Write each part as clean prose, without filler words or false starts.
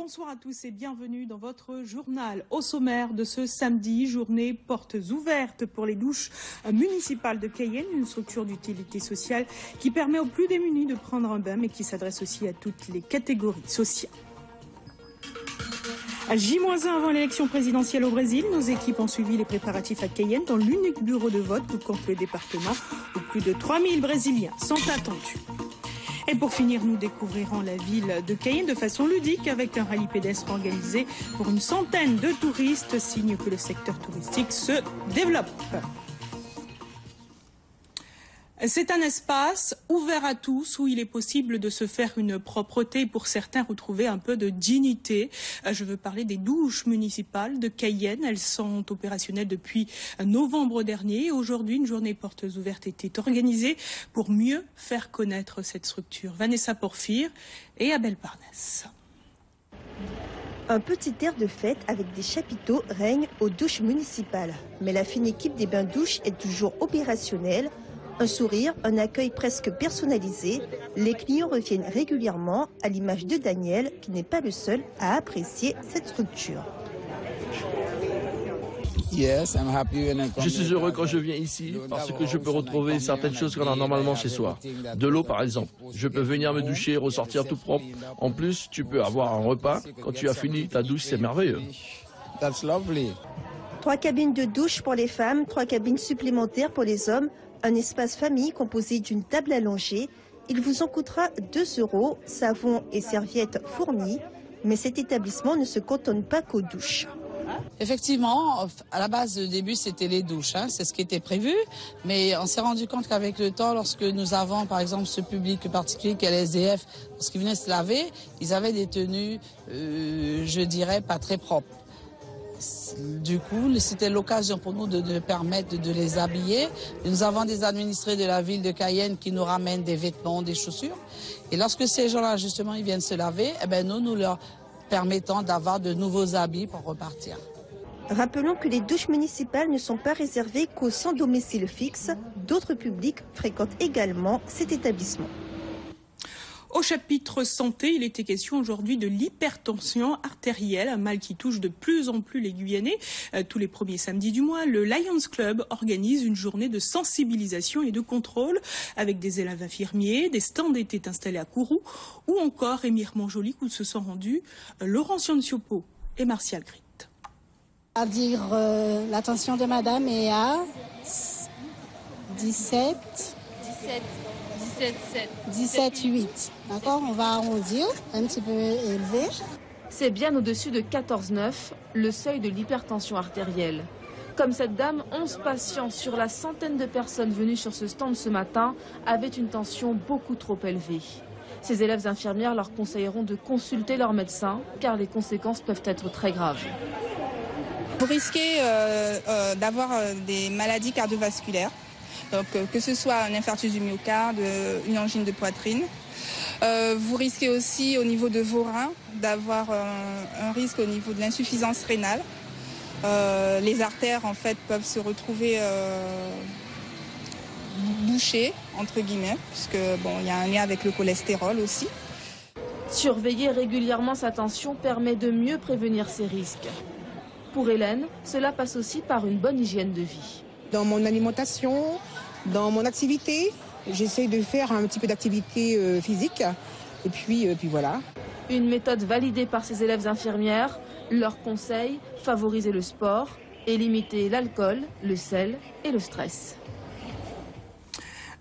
Bonsoir à tous et bienvenue dans votre journal. Au sommaire de ce samedi, journée portes ouvertes pour les douches municipales de Cayenne, une structure d'utilité sociale qui permet aux plus démunis de prendre un bain mais qui s'adresse aussi à toutes les catégories sociales. À J-1 avant l'élection présidentielle au Brésil, nos équipes ont suivi les préparatifs à Cayenne dans l'unique bureau de vote tout compte le département où plus de 3000 Brésiliens sont attendus. Et pour finir, nous découvrirons la ville de Cayenne de façon ludique avec un rallye pédestre organisé pour une centaine de touristes, signe que le secteur touristique se développe. C'est un espace ouvert à tous où il est possible de se faire une propreté, pour certains retrouver un peu de dignité. Je veux parler des douches municipales de Cayenne. Elles sont opérationnelles depuis novembre dernier. Aujourd'hui, une journée portes ouvertes était organisée pour mieux faire connaître cette structure. Vanessa Porphyre et Abel Parnasse. Un petit air de fête avec des chapiteaux règne aux douches municipales. Mais la fine équipe des bains-douches est toujours opérationnelle. Un sourire, un accueil presque personnalisé. Les clients reviennent régulièrement, à l'image de Daniel, qui n'est pas le seul à apprécier cette structure. Je suis heureux quand je viens ici parce que je peux retrouver certaines choses qu'on a normalement chez soi. De l'eau par exemple. Je peux venir me doucher et ressortir tout propre. En plus, tu peux avoir un repas. Quand tu as fini ta douche, c'est merveilleux. 3 cabines de douche pour les femmes, 3 cabines supplémentaires pour les hommes. Un espace famille composé d'une table allongée. Il vous en coûtera 2 €, savon et serviettes fournis. Mais cet établissement ne se cantonne pas qu'aux douches. Effectivement, à la base, au début, c'était les douches. C'est ce qui était prévu. Mais on s'est rendu compte qu'avec le temps, lorsque nous avons, par exemple, ce public particulier qui est les SDF, lorsqu'ils venaient se laver, ils avaient des tenues, je dirais, pas très propres. Du coup, c'était l'occasion pour nous de permettre de les habiller. Nous avons des administrés de la ville de Cayenne qui nous ramènent des vêtements, des chaussures. Et lorsque ces gens-là, justement, ils viennent se laver, nous leur permettons d'avoir de nouveaux habits pour repartir. Rappelons que les douches municipales ne sont pas réservées qu'aux sans domicile fixe. D'autres publics fréquentent également cet établissement. Au chapitre santé, il était question aujourd'hui de l'hypertension artérielle, un mal qui touche de plus en plus les Guyanais. Tous les premiers samedis du mois, le Lions Club organise une journée de sensibilisation et de contrôle avec des élèves infirmiers. Des stands étaient installés à Kourou ou encore Émir Montjoly où se sont rendus Laurent Siopo et Martial Grit. À dire la tension de madame est à 17,8. D'accord, on va arrondir, un petit peu élevé. C'est bien au-dessus de 14,9, le seuil de l'hypertension artérielle. Comme cette dame, 11 patients sur la centaine de personnes venues sur ce stand ce matin avaient une tension beaucoup trop élevée. Ces élèves infirmières leur conseilleront de consulter leur médecin car les conséquences peuvent être très graves. Vous risquez d'avoir des maladies cardiovasculaires. Donc, que ce soit un infarctus du myocarde, une angine de poitrine. Vous risquez aussi au niveau de vos reins d'avoir un risque au niveau de l'insuffisance rénale. Les artères en fait peuvent se retrouver bouchées entre guillemets, puisque il y a un lien avec le cholestérol aussi. Surveiller régulièrement sa tension permet de mieux prévenir ces risques. Pour Hélène, cela passe aussi par une bonne hygiène de vie. Dans mon alimentation, dans mon activité, j'essaie de faire un petit peu d'activité physique. Et puis voilà. Une méthode validée par ces élèves infirmières. Leur conseil, favoriser le sport et limiter l'alcool, le sel et le stress.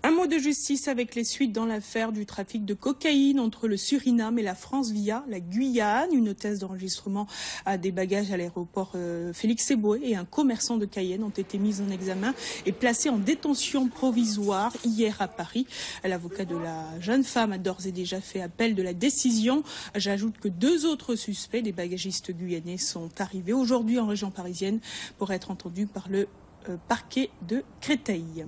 Un mot de justice avec les suites dans l'affaire du trafic de cocaïne entre le Suriname et la France via la Guyane. Une hôtesse d'enregistrement à des bagages à l'aéroport Félix Éboué et un commerçant de Cayenne ont été mis en examen et placés en détention provisoire hier à Paris. L'avocat de la jeune femme a d'ores et déjà fait appel de la décision. J'ajoute que 2 autres suspects, des bagagistes guyanais, sont arrivés aujourd'hui en région parisienne pour être entendus par le parquet de Créteil.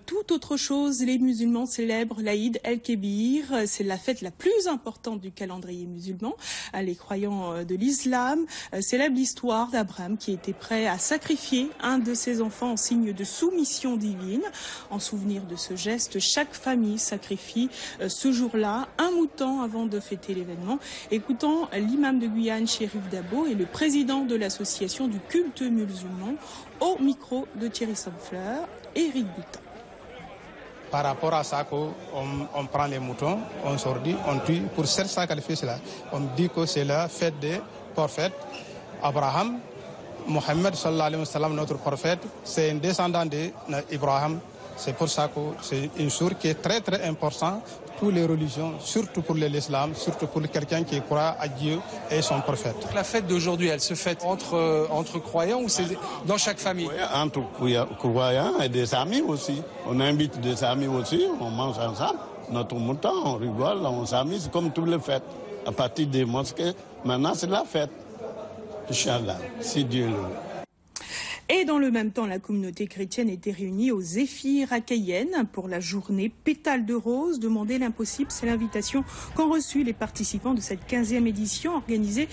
Tout autre chose, les musulmans célèbrent l'Aïd el-Kébir. C'est la fête la plus importante du calendrier musulman. Les croyants de l'islam célèbrent l'histoire d'Abraham qui était prêt à sacrifier un de ses enfants en signe de soumission divine. En souvenir de ce geste, chaque famille sacrifie ce jour-là un mouton avant de fêter l'événement. Écoutons l'imam de Guyane, Chérif Dabo, et le président de l'association du culte musulman au micro de Thierry Somfleur et Eric Boutin. Par rapport à ça, on prend les moutons, on sordit, on tue. Pour sacrifier cela, on dit que c'est la fête des prophètes. Abraham, Mohammed sallallahu alayhi wa sallam, notre prophète, c'est un descendant d'Ibrahim. C'est pour ça que c'est une jour qui est très très important pour les religions, surtout pour l'islam, surtout pour quelqu'un qui croit à Dieu et son prophète. La fête d'aujourd'hui, elle se fête entre croyants ou c'est dans chaque famille? Entre croyants et des amis aussi. On invite des amis aussi, on mange ensemble. Notre mouton, on rigole, on s'amuse comme toutes les fêtes. À partir des mosquées, maintenant c'est la fête. Inch'Allah, si Dieu le veut. Et dans le même temps, la communauté chrétienne était réunie au Zéphyr à Cayenne pour la journée Pétales de rose. Demander l'impossible, c'est l'invitation qu'ont reçue les participants de cette 15e édition organisée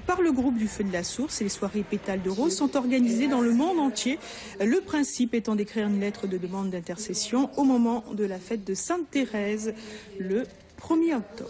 par le groupe du Feu de la Source. Et les soirées Pétales de rose sont organisées dans le monde entier. Le principe étant d'écrire une lettre de demande d'intercession au moment de la fête de Sainte Thérèse le 1er octobre.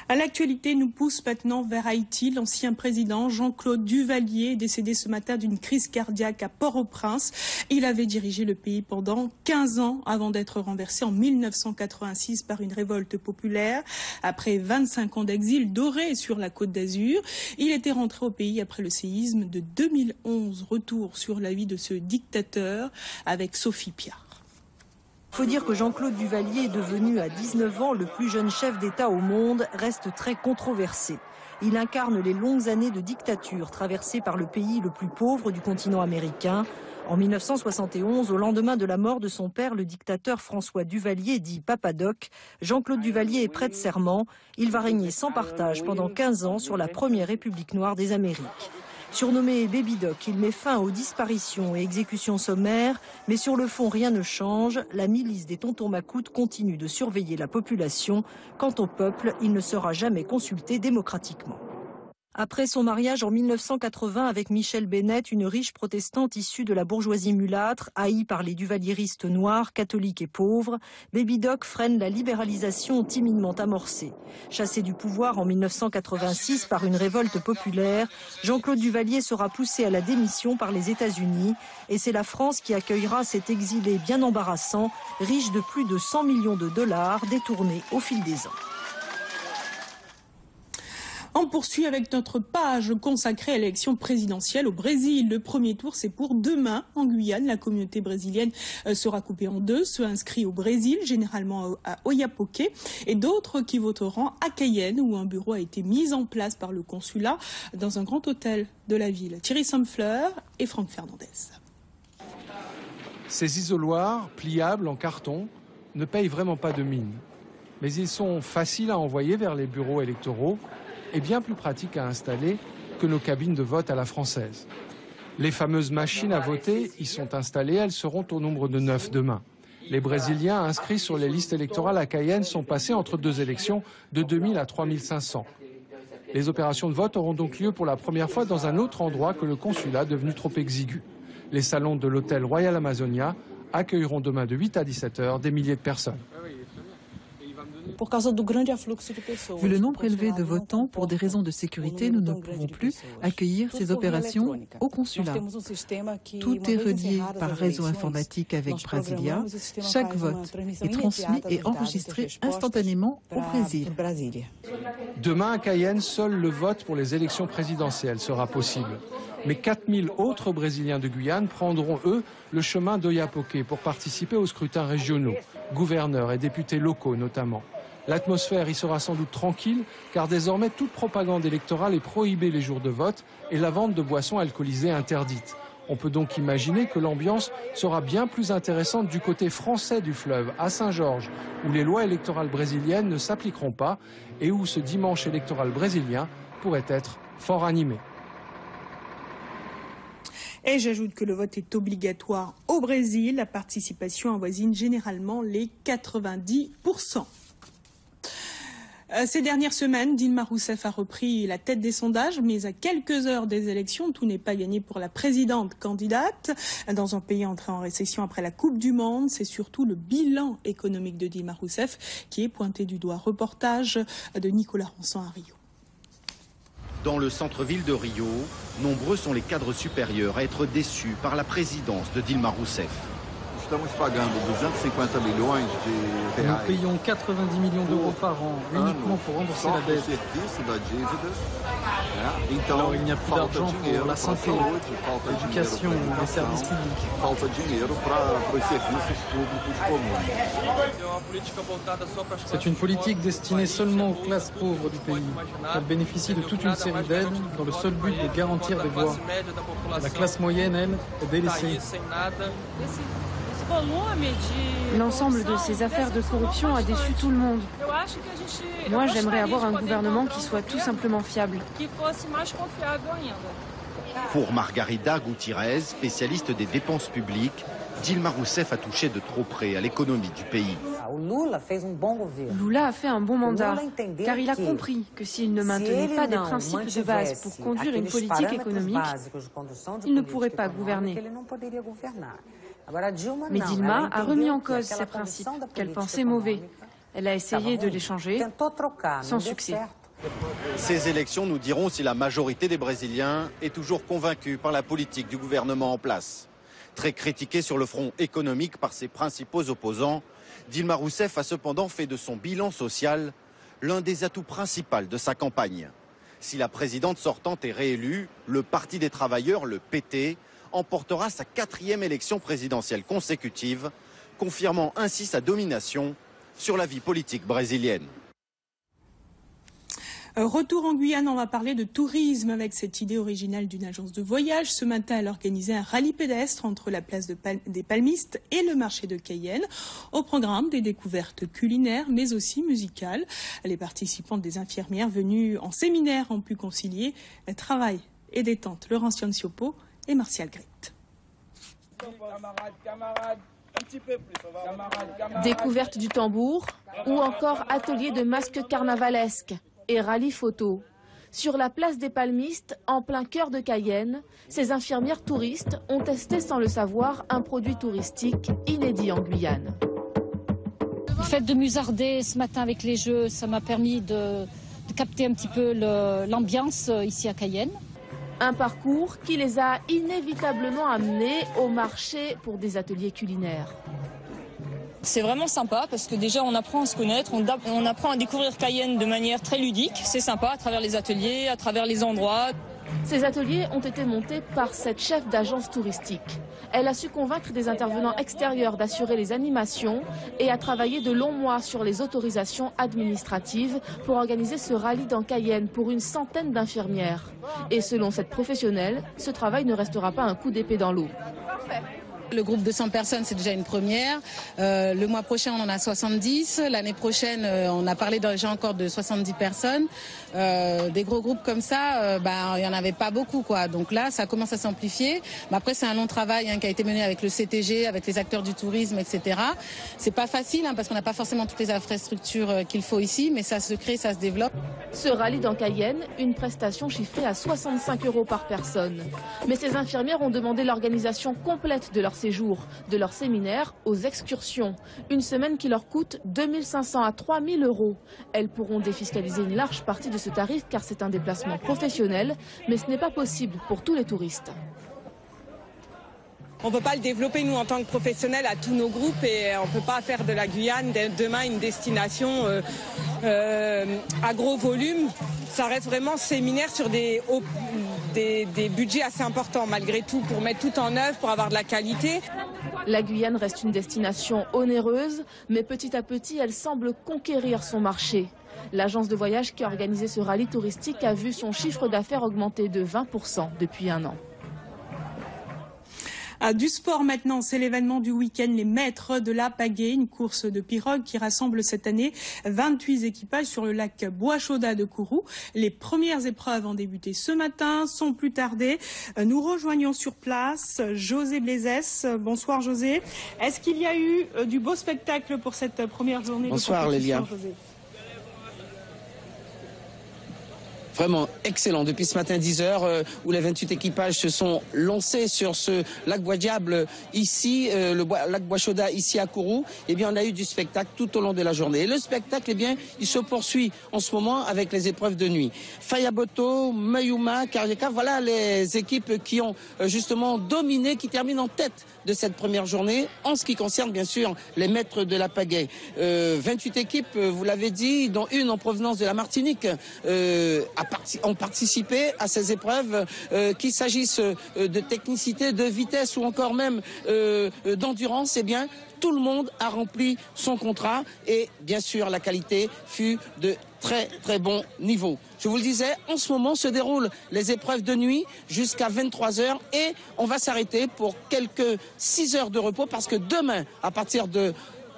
À l'actualité, nous pousse maintenant vers Haïti. L'ancien président Jean-Claude Duvalier est décédé ce matin d'une crise cardiaque à Port-au-Prince. Il avait dirigé le pays pendant 15 ans avant d'être renversé en 1986 par une révolte populaire. Après 25 ans d'exil doré sur la Côte d'Azur, il était rentré au pays après le séisme de 2011. Retour sur la vie de ce dictateur avec Sophie Piard. Il faut dire que Jean-Claude Duvalier est devenu à 19 ans le plus jeune chef d'État au monde, reste très controversé. Il incarne les longues années de dictature traversées par le pays le plus pauvre du continent américain. En 1971, au lendemain de la mort de son père, le dictateur François Duvalier, dit Papa Doc, Jean-Claude Duvalier est prêt de serment. Il va régner sans partage pendant 15 ans sur la première République noire des Amériques. Surnommé Baby Doc, il met fin aux disparitions et exécutions sommaires, mais sur le fond, rien ne change. La milice des Tontons Macoutes continue de surveiller la population. Quant au peuple, il ne sera jamais consulté démocratiquement. Après son mariage en 1980 avec Michel Bennett, une riche protestante issue de la bourgeoisie mulâtre, haïe par les duvalieristes noirs, catholiques et pauvres, Baby Doc freine la libéralisation timidement amorcée. Chassé du pouvoir en 1986 par une révolte populaire, Jean-Claude Duvalier sera poussé à la démission par les États-Unis et c'est la France qui accueillera cet exilé bien embarrassant, riche de plus de 100 millions de dollars détournés au fil des ans. On poursuit avec notre page consacrée à l'élection présidentielle au Brésil. Le premier tour, c'est pour demain en Guyane. La communauté brésilienne sera coupée en deux. Ceux inscrits au Brésil, généralement à Oiapoque, et d'autres qui voteront à Cayenne, où un bureau a été mis en place par le consulat dans un grand hôtel de la ville. Thierry Somfleur et Franck Fernandez. Ces isoloirs, pliables en carton, ne payent vraiment pas de mine. Mais ils sont faciles à envoyer vers les bureaux électoraux et bien plus pratique à installer que nos cabines de vote à la française. Les fameuses machines à voter y sont installées, elles seront au nombre de 9 demain. Les Brésiliens inscrits sur les listes électorales à Cayenne sont passés entre deux élections de 2000 à 3500. Les opérations de vote auront donc lieu pour la première fois dans un autre endroit que le consulat devenu trop exigu. Les salons de l'hôtel Royal Amazonia accueilleront demain de 8 à 17 heures des milliers de personnes. Vu le nombre élevé de votants, pour des raisons de sécurité, nous ne pouvons plus accueillir ces opérations au consulat. Tout est relié par réseau informatique avec Brasilia. Chaque vote est transmis et enregistré instantanément au Brésil. Demain à Cayenne, seul le vote pour les élections présidentielles sera possible. Mais 4000 autres Brésiliens de Guyane prendront, eux, le chemin d'Oiapoque pour participer aux scrutins régionaux, gouverneurs et députés locaux notamment. L'atmosphère y sera sans doute tranquille, car désormais toute propagande électorale est prohibée les jours de vote et la vente de boissons alcoolisées interdite. On peut donc imaginer que l'ambiance sera bien plus intéressante du côté français du fleuve, à Saint-Georges, où les lois électorales brésiliennes ne s'appliqueront pas et où ce dimanche électoral brésilien pourrait être fort animé. Et j'ajoute que le vote est obligatoire au Brésil. La participation avoisine généralement les 90%. Ces dernières semaines, Dilma Rousseff a repris la tête des sondages, mais à quelques heures des élections, tout n'est pas gagné pour la présidente candidate. Dans un pays entré en récession après la Coupe du Monde, c'est surtout le bilan économique de Dilma Rousseff qui est pointé du doigt. Reportage de Nicolas Ronçon à Rio. Dans le centre-ville de Rio, nombreux sont les cadres supérieurs à être déçus par la présidence de Dilma Rousseff. Nous payons 90 millions d'euros par an uniquement pour rembourser la dette. Alors il n'y a plus d'argent pour la santé, l'éducation, les services publics. C'est une politique destinée seulement aux classes pauvres du pays. Elle bénéficie de toute une série d'aides dans le seul but de garantir des voix. La classe moyenne, elle, est délaissée. L'ensemble de ces affaires de corruption a déçu tout le monde. Moi, j'aimerais avoir un gouvernement qui soit tout simplement fiable. Pour Margarida Gutiérrez, spécialiste des dépenses publiques, Dilma Rousseff a touché de trop près à l'économie du pays. Lula a fait un bon mandat, car il a compris que s'il ne maintenait pas des principes de base pour conduire une politique économique, il ne pourrait pas gouverner. Mais Dilma a remis en cause ces principes qu'elle pensait mauvais. Elle a essayé de les changer, sans succès. Ces élections nous diront si la majorité des Brésiliens est toujours convaincue par la politique du gouvernement en place. Très critiquée sur le front économique par ses principaux opposants, Dilma Rousseff a cependant fait de son bilan social l'un des atouts principaux de sa campagne. Si la présidente sortante est réélue, le Parti des travailleurs, le PT, emportera sa 4e élection présidentielle consécutive, confirmant ainsi sa domination sur la vie politique brésilienne. Retour en Guyane, on va parler de tourisme avec cette idée originale d'une agence de voyage. Ce matin, elle organisait un rallye pédestre entre la place des Palmistes et le marché de Cayenne. Au programme, des découvertes culinaires, mais aussi musicales. Les participantes des infirmières venues en séminaire ont pu concilier travail et détente. Laurence Siopo et Martial Grit. Découverte du tambour ou encore atelier de masques carnavalesques et rallye photo. Sur la place des Palmistes, en plein cœur de Cayenne, ces infirmières touristes ont testé sans le savoir un produit touristique inédit en Guyane. Le fait de musarder ce matin avec les jeux, ça m'a permis de capter un petit peu l'ambiance ici à Cayenne. Un parcours qui les a inévitablement amenés au marché pour des ateliers culinaires. C'est vraiment sympa parce que déjà on apprend à se connaître, on apprend à découvrir Cayenne de manière très ludique. C'est sympa à travers les ateliers, à travers les endroits. Ces ateliers ont été montés par cette chef d'agence touristique. Elle a su convaincre des intervenants extérieurs d'assurer les animations et a travaillé de longs mois sur les autorisations administratives pour organiser ce rallye dans Cayenne pour une centaine d'infirmières. Et selon cette professionnelle, ce travail ne restera pas un coup d'épée dans l'eau. Le groupe de 100 personnes, c'est déjà une première. Le mois prochain, on en a 70. L'année prochaine, on a parlé déjà encore de 70 personnes. Des gros groupes comme ça, il n'y en avait pas beaucoup, quoi. Donc là, ça commence à s'amplifier. Mais après, c'est un long travail qui a été mené avec le CTG, avec les acteurs du tourisme, etc. C'est pas facile parce qu'on n'a pas forcément toutes les infrastructures qu'il faut ici, mais ça se crée, ça se développe. Ce rallye dans Cayenne, une prestation chiffrée à 65 € par personne. Mais ces infirmières ont demandé l'organisation complète de leur séjour, de leur séminaire aux excursions. Une semaine qui leur coûte 2500 à 3000 €. Elles pourront défiscaliser une large partie de ce tarif car c'est un déplacement professionnel, mais ce n'est pas possible pour tous les touristes. On ne peut pas le développer, nous, en tant que professionnels, à tous nos groupes et on ne peut pas faire de la Guyane demain une destination à gros volume. Ça reste vraiment séminaire sur des budgets assez importants, malgré tout, pour mettre tout en œuvre, pour avoir de la qualité. La Guyane reste une destination onéreuse, mais petit à petit, elle semble conquérir son marché. L'agence de voyage qui a organisé ce rallye touristique a vu son chiffre d'affaires augmenter de 20% depuis un an. Du sport maintenant, c'est l'événement du week-end, les maîtres de la pagaie, une course de pirogue qui rassemble cette année 28 équipages sur le lac Bois-Chauda de Kourou. Les premières épreuves ont débuté ce matin, sans plus tarder. Nous rejoignons sur place José Blaisès. Bonsoir José. Est-ce qu'il y a eu du beau spectacle pour cette première journée de compétition? Bonsoir Lélia. José. Vraiment excellent. Depuis ce matin 10h, où les 28 équipages se sont lancés sur ce lac Bois-Diable ici, lac Bois-Chauda ici à Kourou, eh bien on a eu du spectacle tout au long de la journée. Et le spectacle, eh bien, il se poursuit en ce moment avec les épreuves de nuit. Fayaboto, Mayuma, Kariaka, voilà les équipes qui ont justement dominé, qui terminent en tête de cette première journée, en ce qui concerne bien sûr les maîtres de la pagaie. 28 équipes, vous l'avez dit, dont une en provenance de la Martinique, ont participé à ces épreuves, qu'il s'agisse de technicité, de vitesse ou encore même d'endurance. Eh bien, tout le monde a rempli son contrat et bien sûr la qualité fut de très très bon niveau. Je vous le disais, en ce moment se déroulent les épreuves de nuit jusqu'à 23h et on va s'arrêter pour quelques 6 heures de repos parce que demain, à partir de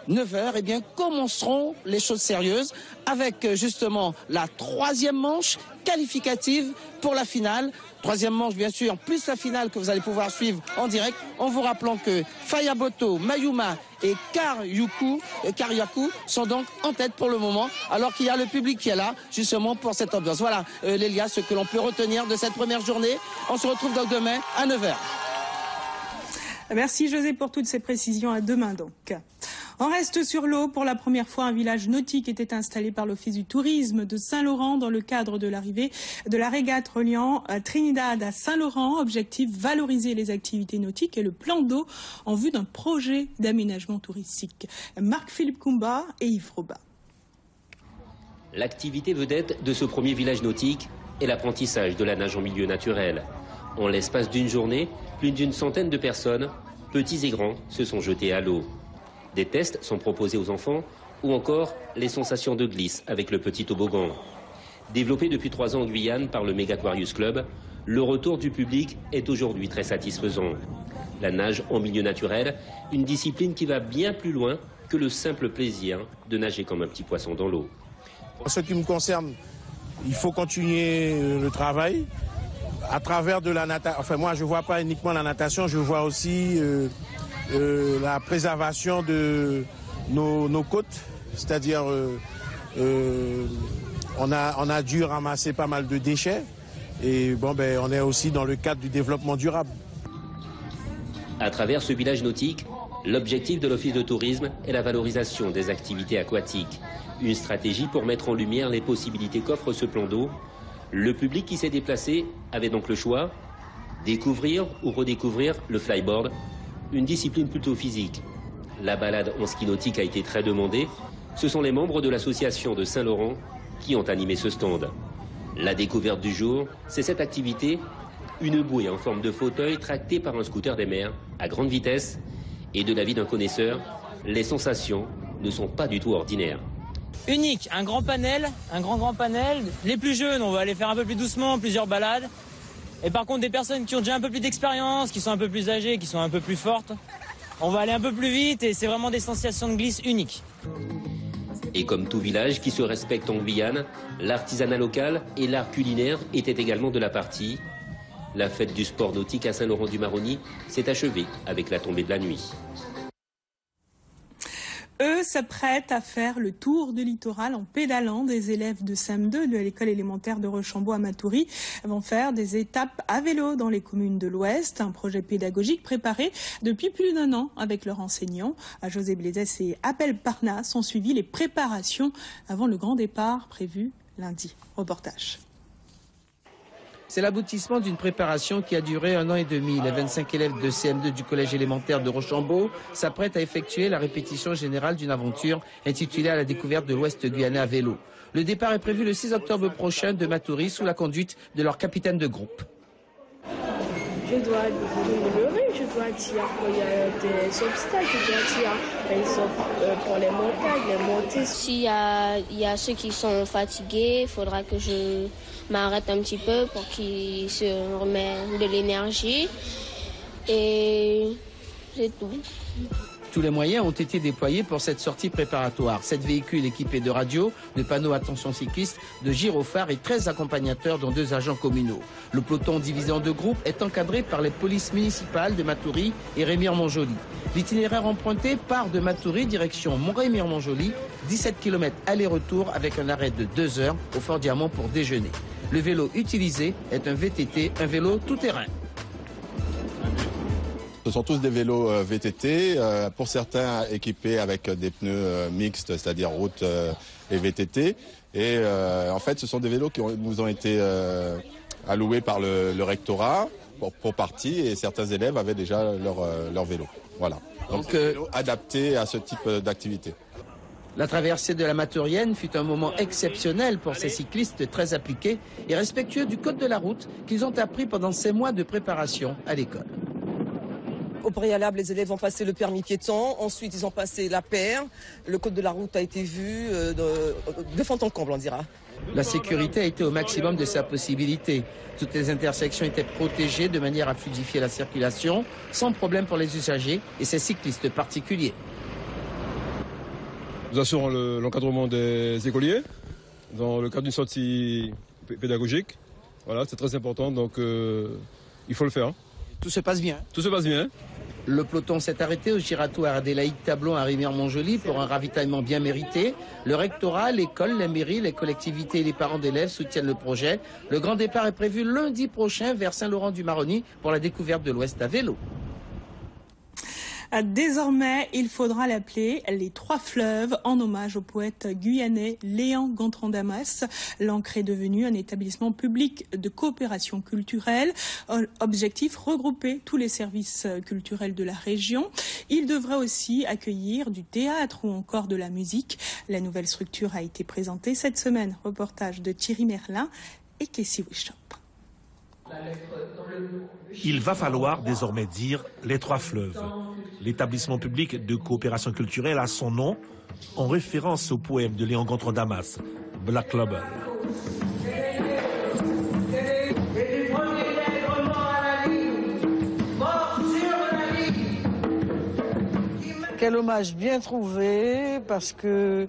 9h, eh bien, commenceront les choses sérieuses avec justement la 3e manche qualificative pour la finale. 3e manche, bien sûr, plus la finale que vous allez pouvoir suivre en direct, en vous rappelant que Fayaboto, Mayuma et Kariakou sont donc en tête pour le moment, alors qu'il y a le public qui est là, justement, pour cette ambiance. Voilà, Lélia, ce que l'on peut retenir de cette première journée. On se retrouve donc demain à 9h. Merci José pour toutes ces précisions. À demain donc. On reste sur l'eau. Pour la première fois, un village nautique était installé par l'Office du tourisme de Saint-Laurent dans le cadre de l'arrivée de la régate reliant Trinidad à Saint-Laurent. Objectif, valoriser les activités nautiques et le plan d'eau en vue d'un projet d'aménagement touristique. Marc-Philippe Koumba et Yves Robin. L'activité vedette de ce premier village nautique est l'apprentissage de la nage en milieu naturel. En l'espace d'une journée, plus d'une centaine de personnes, petits et grands, se sont jetés à l'eau. Des tests sont proposés aux enfants ou encore les sensations de glisse avec le petit toboggan. Développé depuis 3 ans en Guyane par le Megaquarius Club, le retour du public est aujourd'hui très satisfaisant. La nage en milieu naturel, une discipline qui va bien plus loin que le simple plaisir de nager comme un petit poisson dans l'eau. En ce qui me concerne, il faut continuer le travail. À travers de la natation, enfin moi je ne vois pas uniquement la natation, je vois aussi la préservation de nos côtes, c'est-à-dire on a dû ramasser pas mal de déchets et bon ben on est aussi dans le cadre du développement durable. À travers ce village nautique, l'objectif de l'Office de tourisme est la valorisation des activités aquatiques, une stratégie pour mettre en lumière les possibilités qu'offre ce plan d'eau. Le public qui s'est déplacé avait donc le choix, découvrir ou redécouvrir le flyboard, une discipline plutôt physique. La balade en ski nautique a été très demandée. Ce sont les membres de l'association de Saint-Laurent qui ont animé ce stand. La découverte du jour, c'est cette activité, une bouée en forme de fauteuil tractée par un scooter des mers à grande vitesse. Et de l'avis d'un connaisseur, les sensations ne sont pas du tout ordinaires. Unique, un grand panel. Les plus jeunes, on va aller faire un peu plus doucement, plusieurs balades. Et par contre, des personnes qui ont déjà un peu plus d'expérience, qui sont un peu plus âgées, qui sont un peu plus fortes, on va aller un peu plus vite et c'est vraiment des sensations de glisse uniques. Et comme tout village qui se respecte en Guyane, l'artisanat local et l'art culinaire étaient également de la partie. La fête du sport nautique à Saint-Laurent-du-Maroni s'est achevée avec la tombée de la nuit. Eux s'apprêtent à faire le tour du littoral en pédalant. Des élèves de CM2 de l'école élémentaire de Rochambeau à Matoury vont faire des étapes à vélo dans les communes de l'Ouest. Un projet pédagogique préparé depuis plus d'1 an avec leurs enseignants. À José Blaisès et Appel Parnasse ont suivi les préparations avant le grand départ prévu lundi. Reportage. C'est l'aboutissement d'une préparation qui a duré 1 an et demi. Les 25 élèves de CM2 du collège élémentaire de Rochambeau s'apprêtent à effectuer la répétition générale d'une aventure intitulée à la découverte de l'Ouest guyanais à vélo. Le départ est prévu le 6 octobre prochain de Matoury sous la conduite de leur capitaine de groupe. Je dois me lever, je dois dire qu'il y a des obstacles, je dois dire, par exemple, pour les montagnes, les montées. S'il y a ceux qui sont fatigués, il faudra que je m'arrête un petit peu pour qu'ils se remettent de l'énergie. et c'est tout. Tous les moyens ont été déployés pour cette sortie préparatoire. 7 véhicules équipés de radio, de panneaux attention cyclistes, de gyrophares et 13 accompagnateurs dont 2 agents communaux. Le peloton divisé en 2 groupes est encadré par les polices municipales de Matoury et Remire-Montjoly. L'itinéraire emprunté part de Matoury direction Remire-Montjoly, 17 km aller-retour avec un arrêt de 2 heures au Fort Diamant pour déjeuner. Le vélo utilisé est un VTT, un vélo tout-terrain. Ce sont tous des vélos VTT, pour certains équipés avec des pneus mixtes, c'est-à-dire route et VTT. Et en fait, ce sont des vélos qui nous ont été alloués par le rectorat pour partie, et certains élèves avaient déjà leur vélo. Voilà. Donc, des vélos adaptés à ce type d'activité. La traversée de la Maturienne fut un moment exceptionnel pour ces cyclistes très appliqués et respectueux du code de la route qu'ils ont appris pendant ces mois de préparation à l'école. Au préalable, les élèves ont passé le permis piéton, ensuite ils ont passé la paire, le code de la route a été vu de fond en comble, on dira. La sécurité a été au maximum de sa possibilité. Toutes les intersections étaient protégées de manière à fluidifier la circulation, sans problème pour les usagers et ces cyclistes particuliers. Nous assurons l'encadrement des écoliers dans le cadre d'une sortie pédagogique. Voilà, c'est très important, donc il faut le faire. Tout se passe bien. Tout se passe bien. Le peloton s'est arrêté au giratoire Adélaïde Tablon à Remire-Montjoly pour un ravitaillement bien mérité. Le rectorat, l'école, la mairie, les collectivités et les parents d'élèves soutiennent le projet. Le grand départ est prévu lundi prochain vers Saint-Laurent-du-Maroni pour la découverte de l'Ouest à vélo. Désormais, il faudra l'appeler les 3 fleuves en hommage au poète guyanais Léon Gontran-Damas. L'Ancre est devenu un établissement public de coopération culturelle. Objectif, regrouper tous les services culturels de la région. Il devrait aussi accueillir du théâtre ou encore de la musique. La nouvelle structure a été présentée cette semaine. Reportage de Thierry Merlin et Kessie Wishop. Il va falloir désormais dire les 3 fleuves. L'établissement public de coopération culturelle a son nom en référence au poème de Léon Gontran-Damas, Black Label. Quel hommage bien trouvé, parce que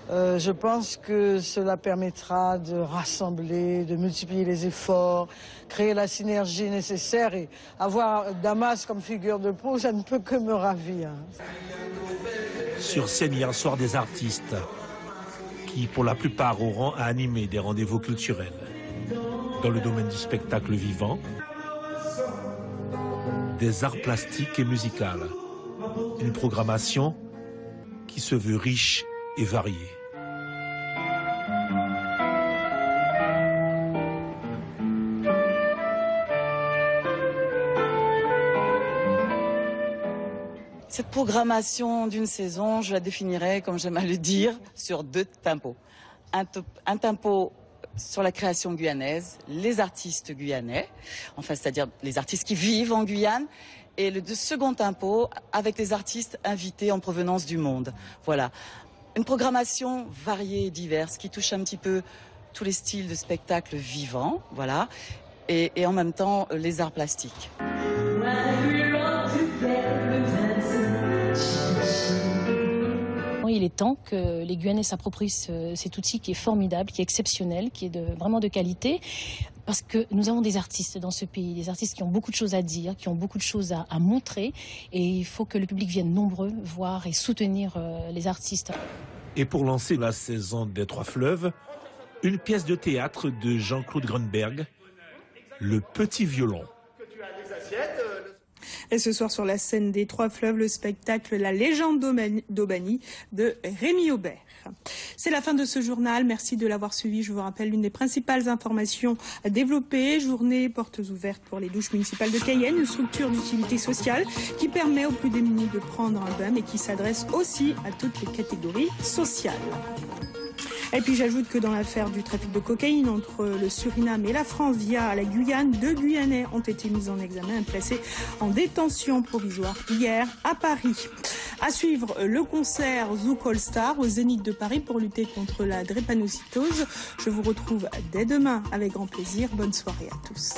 je pense que cela permettra de rassembler, de multiplier les efforts, créer la synergie nécessaire, et avoir Damas comme figure de proue, ça ne peut que me ravir. Sur scène hier soir, des artistes qui, pour la plupart, auront à animer des rendez-vous culturels dans le domaine du spectacle vivant, des arts plastiques et musicales. Une programmation qui se veut riche et variée. Cette programmation d'une saison, je la définirais, comme j'aime à le dire, sur 2 tempos. Un tempo sur la création guyanaise, les artistes guyanais, enfin c'est-à-dire les artistes qui vivent en Guyane, et le second tempo avec les artistes invités en provenance du monde. Voilà, une programmation variée et diverse qui touche un petit peu tous les styles de spectacle vivants, voilà, et en même temps les arts plastiques. Il est temps que les Guyanais s'approprient cet outil qui est formidable, qui est exceptionnel, qui est vraiment de qualité, parce que nous avons des artistes dans ce pays, des artistes qui ont beaucoup de choses à dire, qui ont beaucoup de choses à montrer, et il faut que le public vienne nombreux voir et soutenir les artistes. Et pour lancer la saison des 3 fleuves, une pièce de théâtre de Jean-Claude Grunberg, Le Petit Violon. Et ce soir sur la scène des 3 fleuves, le spectacle La légende d'Aubany de Rémi Aubert. C'est la fin de ce journal. Merci de l'avoir suivi. Je vous rappelle l'une des principales informations à développer. Journée portes ouvertes pour les douches municipales de Cayenne, une structure d'utilité sociale qui permet aux plus démunis de prendre un bain et qui s'adresse aussi à toutes les catégories sociales. Et puis j'ajoute que dans l'affaire du trafic de cocaïne entre le Suriname et la France via la Guyane, 2 Guyanais ont été mis en examen et placés en détention provisoire hier à Paris. À suivre le concert Zouk All Star au Zénith de Paris pour lutter contre la drépanocytose. Je vous retrouve dès demain avec grand plaisir. Bonne soirée à tous.